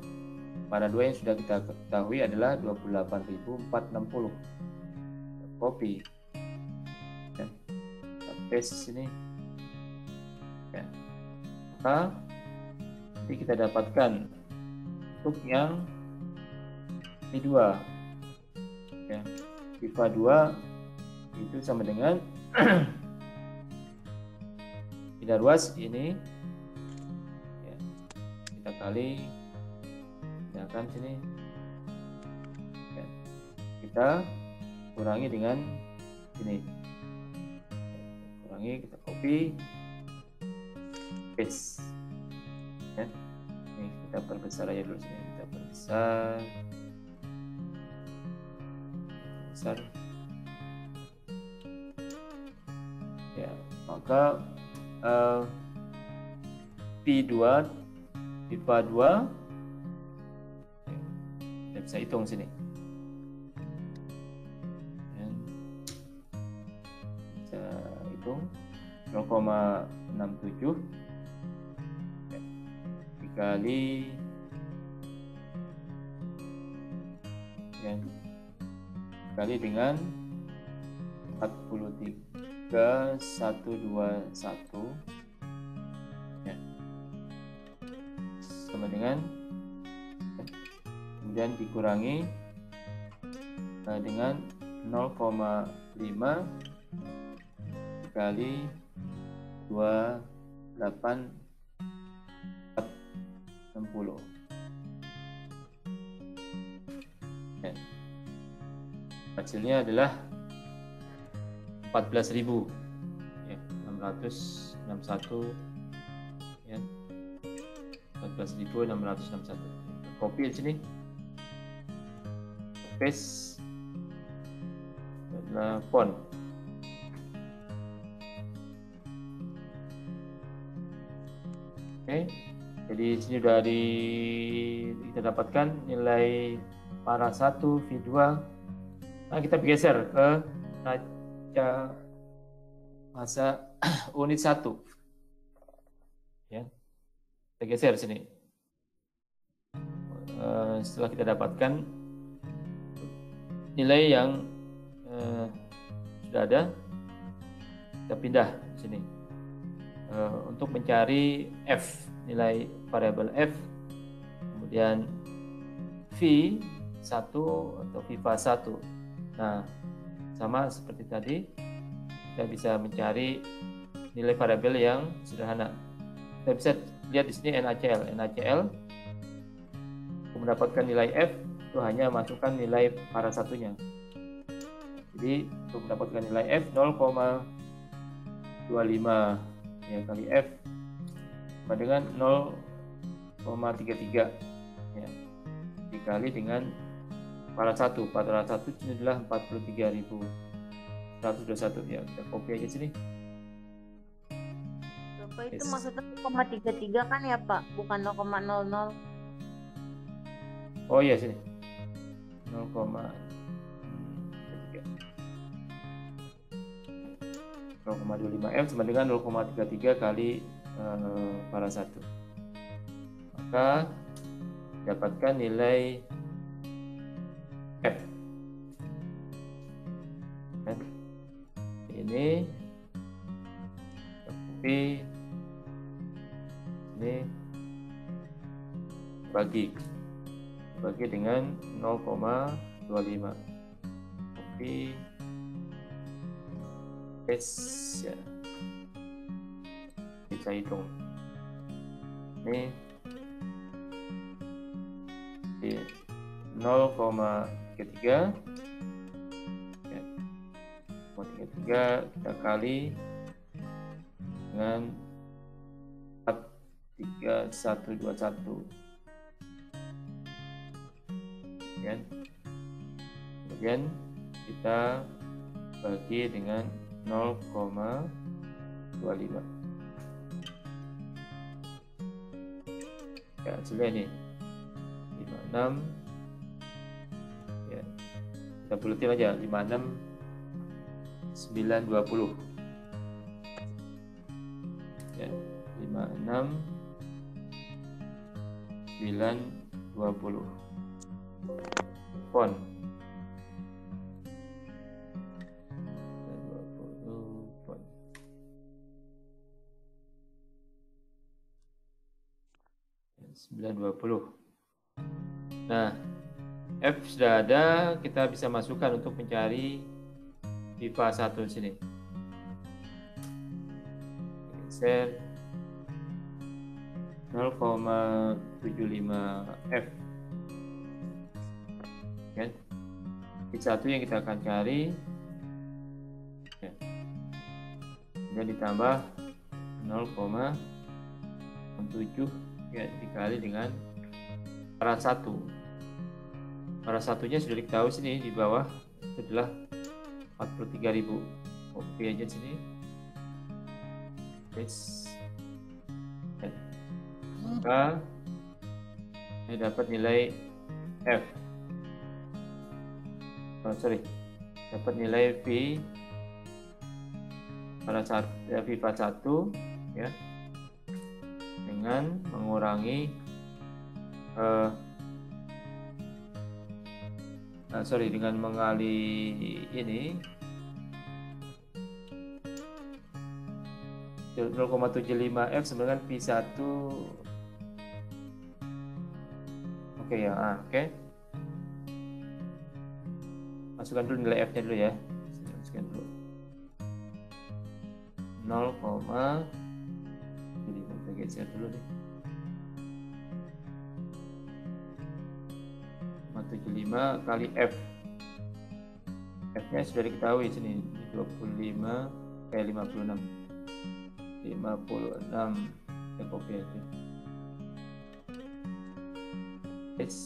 Para 2 yang sudah kita ketahui adalah 28.460. Copy dan paste sini ya. Maka nanti kita dapatkan untuk yang V2 ya, pipa 2 itu sama dengan bidang ruas ini ya, kita kali kan sini ya, kita kurangi dengan ini, kurangi, kita copy paste ya. Ini kita perbesar aja dulu sini, kita perbesar ya. Maka P2 pipa 2 kita bisa hitung sini ya. Bisa hitung 0,67 ya, dikali ya, dikali dengan 43.121 ya, sama dengan ya, kemudian dikurangi dengan 0,5 dikali 28.460 ya. Hasilnya adalah 14.000 ya, 661 ya, 14.661. Copy di sini, paste adalah font. Oke, jadi di sini sudah kita dapatkan nilai para 1 V2. Nah, kita bergeser ke neraca masa unit 1 ya, kita geser sini. Setelah kita dapatkan nilai yang sudah ada, kita pindah di sini untuk mencari F, nilai variabel F, kemudian V1 atau VIVA 1. Nah, sama seperti tadi, kita bisa mencari nilai variabel yang sederhana. Kita bisa lihat di sini NaCl. Untuk mendapatkan nilai F itu hanya masukkan nilai para satunya. Jadi untuk mendapatkan nilai F 0,25 ya, kali F sama dengan 0,33 ya, dikali dengan para satu ini adalah 43.121 ya. Kita copy aja sini. Bapak itu maksudnya 0,33 kan ya Pak, bukan 0,00. Oh iya, sini 0,25 M sama dengan 0,33 kali para satu. Maka dapatkan nilai F. Ini copy, ini bagi dengan 0,25, copy paste ya. Bisa hitung ini di 0,33 ya, 0,33 kita kali dengan 43121 ya. Kemudian kita bagi dengan 0,25 ya, hasilnya ini 56 ya, kita bulatin aja 56 920 ya, 56 920 font 20 font. 920. Nah, F sudah ada, kita bisa masukkan untuk mencari pipa 1 di sini. Geser 0,75 F. Kan? P1 yang kita akan cari, ya. Kemudian ditambah 0,7 ya, dikali dengan para 1. Para satunya sudah diketahui sini di bawah, itu adalah 43.000. Oke aja sini. Yes. Maka ini dapat nilai F. Dapat nilai V pada saat pipa 1 ya, dengan mengurangi dengan mengali ini 0,75 F sama dengan V1. Oke ya, oke. Masukkan dulu nilai F-nya dulu ya. Masukkan dulu 0,75. Kita geser dulu nih. 0,75 kali F. F-nya sudah diketahui sini 56. 56. Ya, copy aja. Yes.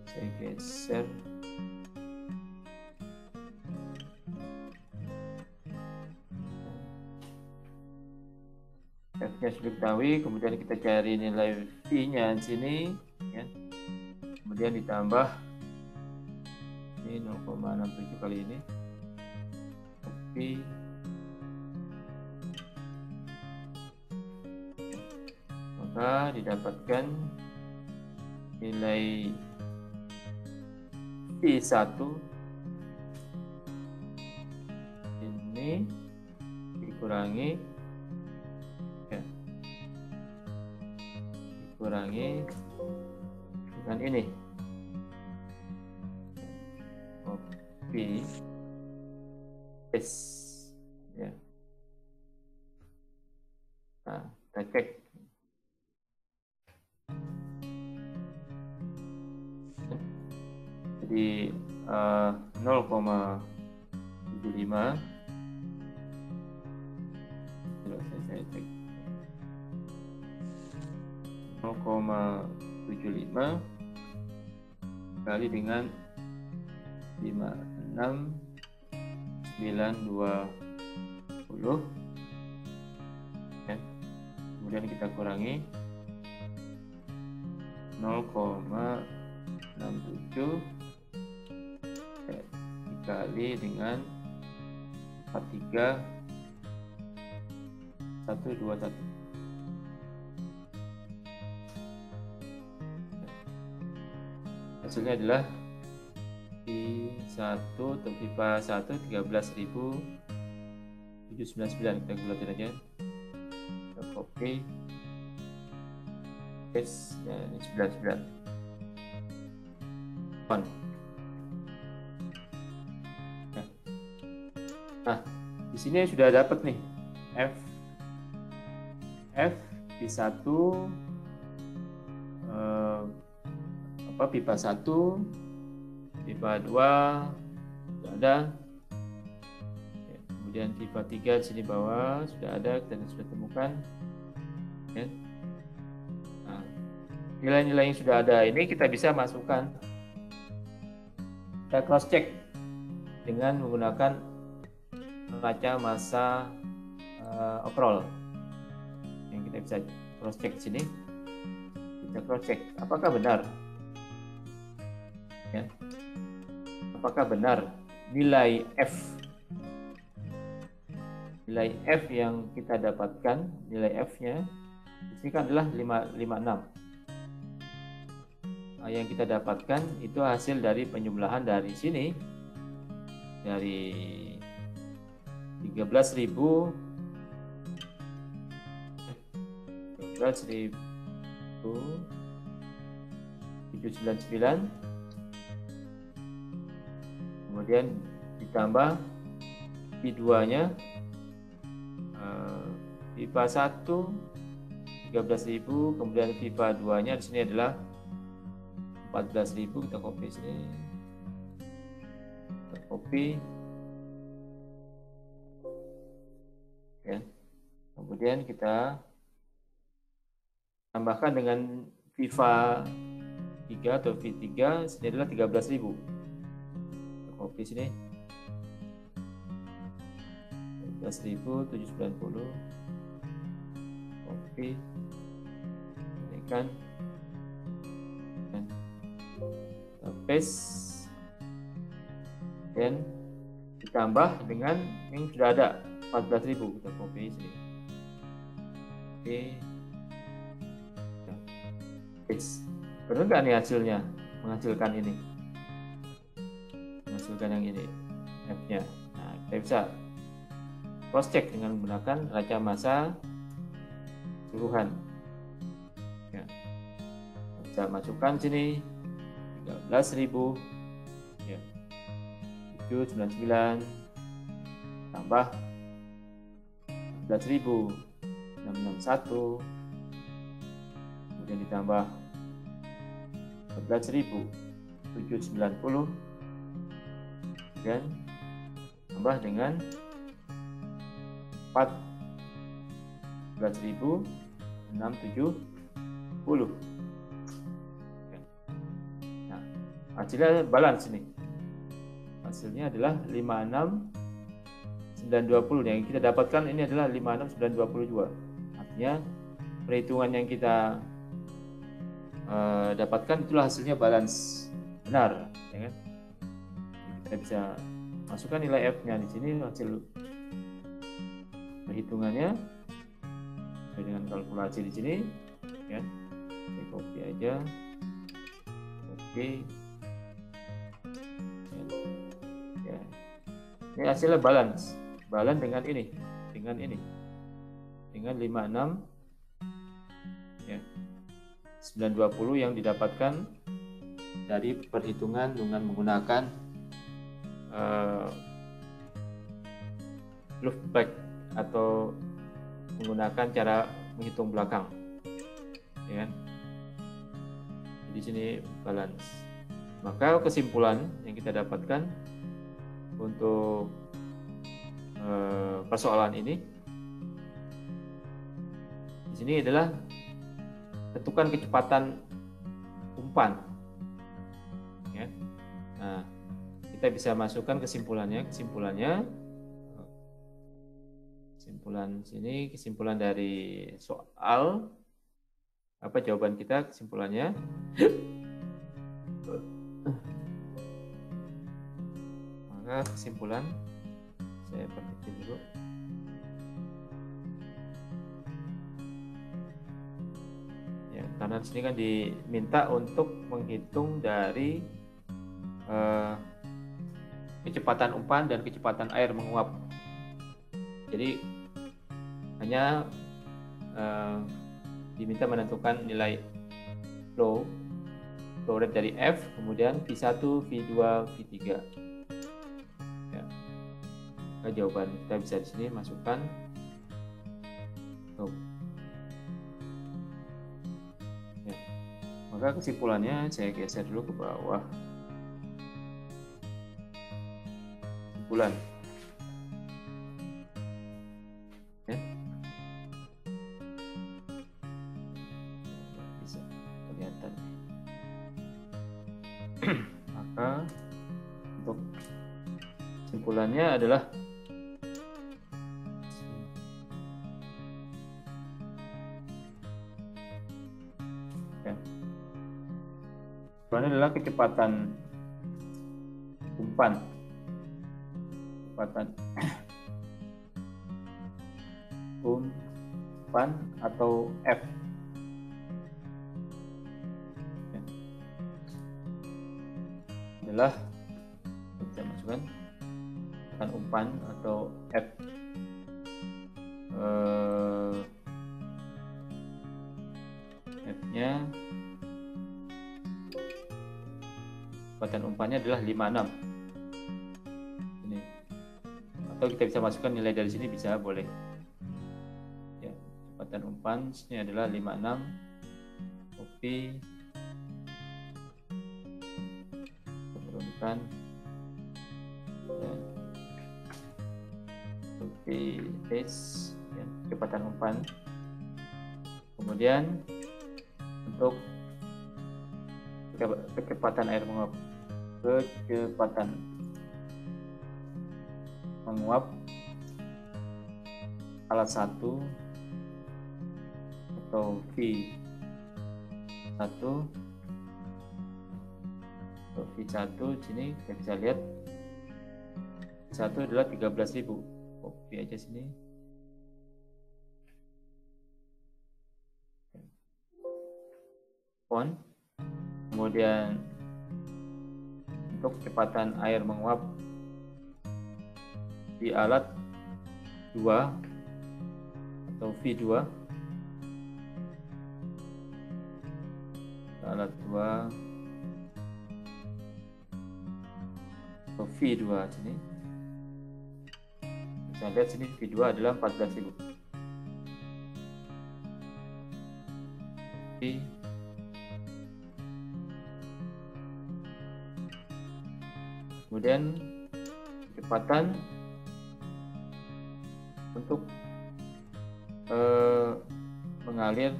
Saya geser. F-nya sudah diketahui, kemudian kita cari nilai V-nya di sini ya. Kemudian ditambah ini 0,67 kali ini. Copy. Maka didapatkan nilai V1 ini dikurangi ya, dengan ini copy paste ya. Nah, kita cek. Jadi 0,75. Saya cek 0,75 kali dengan 56.920 ya. Kemudian kita kurangi 0,67 dikali dengan 43.121. Hasilnya adalah V1 untuk pipa 1 13.799. Kita buatin aja. Kita copy paste dan 99 on. Nah, di sini sudah dapat nih F V1 pipa 1, pipa 2 sudah ada. Ya, kemudian pipa 3 di sini bawah sudah ada, kita sudah temukan. Ya. Nah, nilai-nilai yang sudah ada ini kita bisa masukkan. Kita cross check dengan menggunakan neraca massa overall yang kita bisa cross check di sini. Kita cross check apakah benar ya, apakah benar nilai F yang kita dapatkan, nilai F-nya di sini kan adalah 56. Yang kita dapatkan itu hasil dari penjumlahan dari sini, dari 13.000 13.799, kemudian ditambah V2-nya, FIFA 1 13.000, kemudian FIFA 2-nya di sini adalah 14.000. Kita copy sini, kita copy ya. Kemudian kita tambahkan dengan FIFA 3 atau V3, sini adalah 13.000. Kita copy sini, 13.790, copy, ini kan, paste, dan ditambah dengan yang sudah ada 14.000. Kita copy sini, oke, paste. Benar nggak nih hasilnya, menghasilkan ini, menghasilkan yang ini F-nya. Nah, kita bisa cross check dengan menggunakan raca massa keseluruhan ya. Bisa masukkan sini 13.000 ya, 799 tambah 14.661, kemudian ditambah 14.790, dan tambah dengan 14.670. Nah, hasilnya balance nih. Hasilnya adalah 56.920. Yang kita dapatkan ini adalah 56.922. Artinya perhitungan yang kita dapatkan itulah hasilnya balance benar, ya kan? Kita bisa masukkan nilai F-nya di sini, hasil perhitungannya sesuai dengan kalkulasi di sini ya. Saya copy aja, oke ya. Ini hasilnya balance dengan ini, dengan 56 ya, 920 yang didapatkan dari perhitungan dengan menggunakan loop back atau menggunakan cara menghitung belakang, ya kan? Di sini balance. Maka kesimpulan yang kita dapatkan untuk persoalan ini di sini adalah tentukan kecepatan umpan, ya. Nah, kita bisa masukkan kesimpulannya sini, kesimpulan dari soal apa jawaban kita, kesimpulannya maka kesimpulan saya perkecil dulu. Ya, karena di sini kan diminta untuk menghitung dari kecepatan umpan dan kecepatan air menguap. Jadi hanya diminta menentukan nilai flow rate dari F, kemudian V1, V2, V3. Ya. Maka jawaban kita bisa di sini masukkan. Ya. Maka kesimpulannya saya geser dulu ke bawah. Kesimpulan. Ya. Bisa kelihatan. Maka untuk kesimpulannya adalah kesimpulannya adalah kecepatan umpan, atau F. Adalah kita masukkan umpan atau F F-nya kecepatan umpannya adalah 56 ini, atau kita bisa masukkan nilai dari sini, bisa, boleh ya. Kecepatan umpan ini adalah 56, copy, turunkan ya. Copy paste ya, kecepatan umpan. Kemudian untuk kecepatan air menguap, kecepatan menguap alat 1 atau V1 atau V1 sini kita bisa lihat V1 adalah 13.000, copy aja sini. Font. Kemudian untuk kecepatan air menguap di alat 2 atau V2, alat 2 atau V2 sini bisa lihat sini V2 adalah 14.000. Kemudian kecepatan untuk mengalir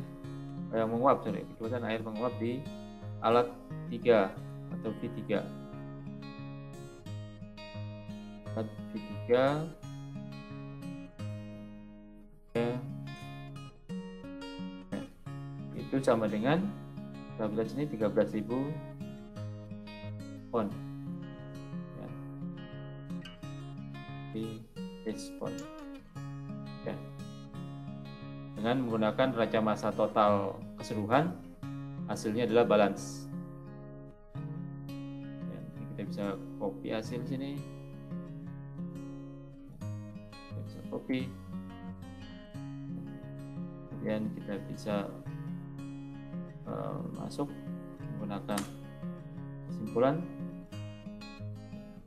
menguap, kecepatan air menguap di alat 3 atau V3. Alat V3 ya, itu sama dengan 13 ini 13.000 pound. Di respon ya. Dengan menggunakan raca massa total keseluruhan, hasilnya adalah balance ya. Kita bisa copy hasil sini, kita bisa copy, kemudian kita bisa masuk menggunakan kesimpulan,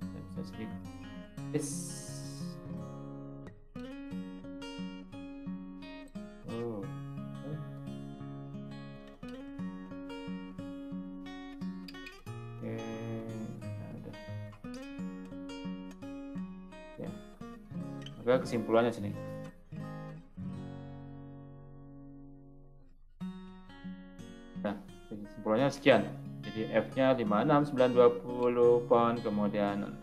kita bisa skip this. Maka kesimpulannya sini. Nah, kesimpulannya sekian. Jadi F-nya 56920 pound, kemudian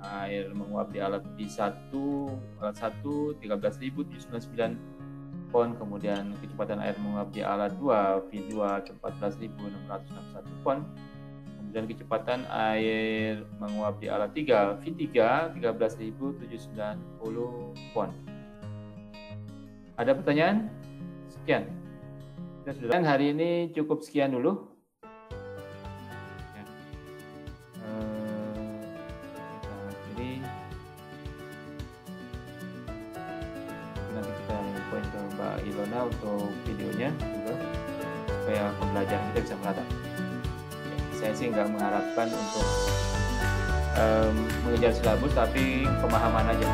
air menguap di alat V1, alat 1 13.799 pound, kemudian kecepatan air menguap di alat 2 V2 14.661 pound. Dan kecepatan air menguap di alat 3 V3 13.790 pound. Ada pertanyaan? Sekian. Kita sudah hari ini cukup sekian dulu. Ya. Kita akhiri. Nanti kita poin ke Mbak Ilona untuk videonya juga supaya pembelajaran kita bisa merata. Saya sih nggak mengharapkan untuk mengejar silabus, tapi pemahaman aja.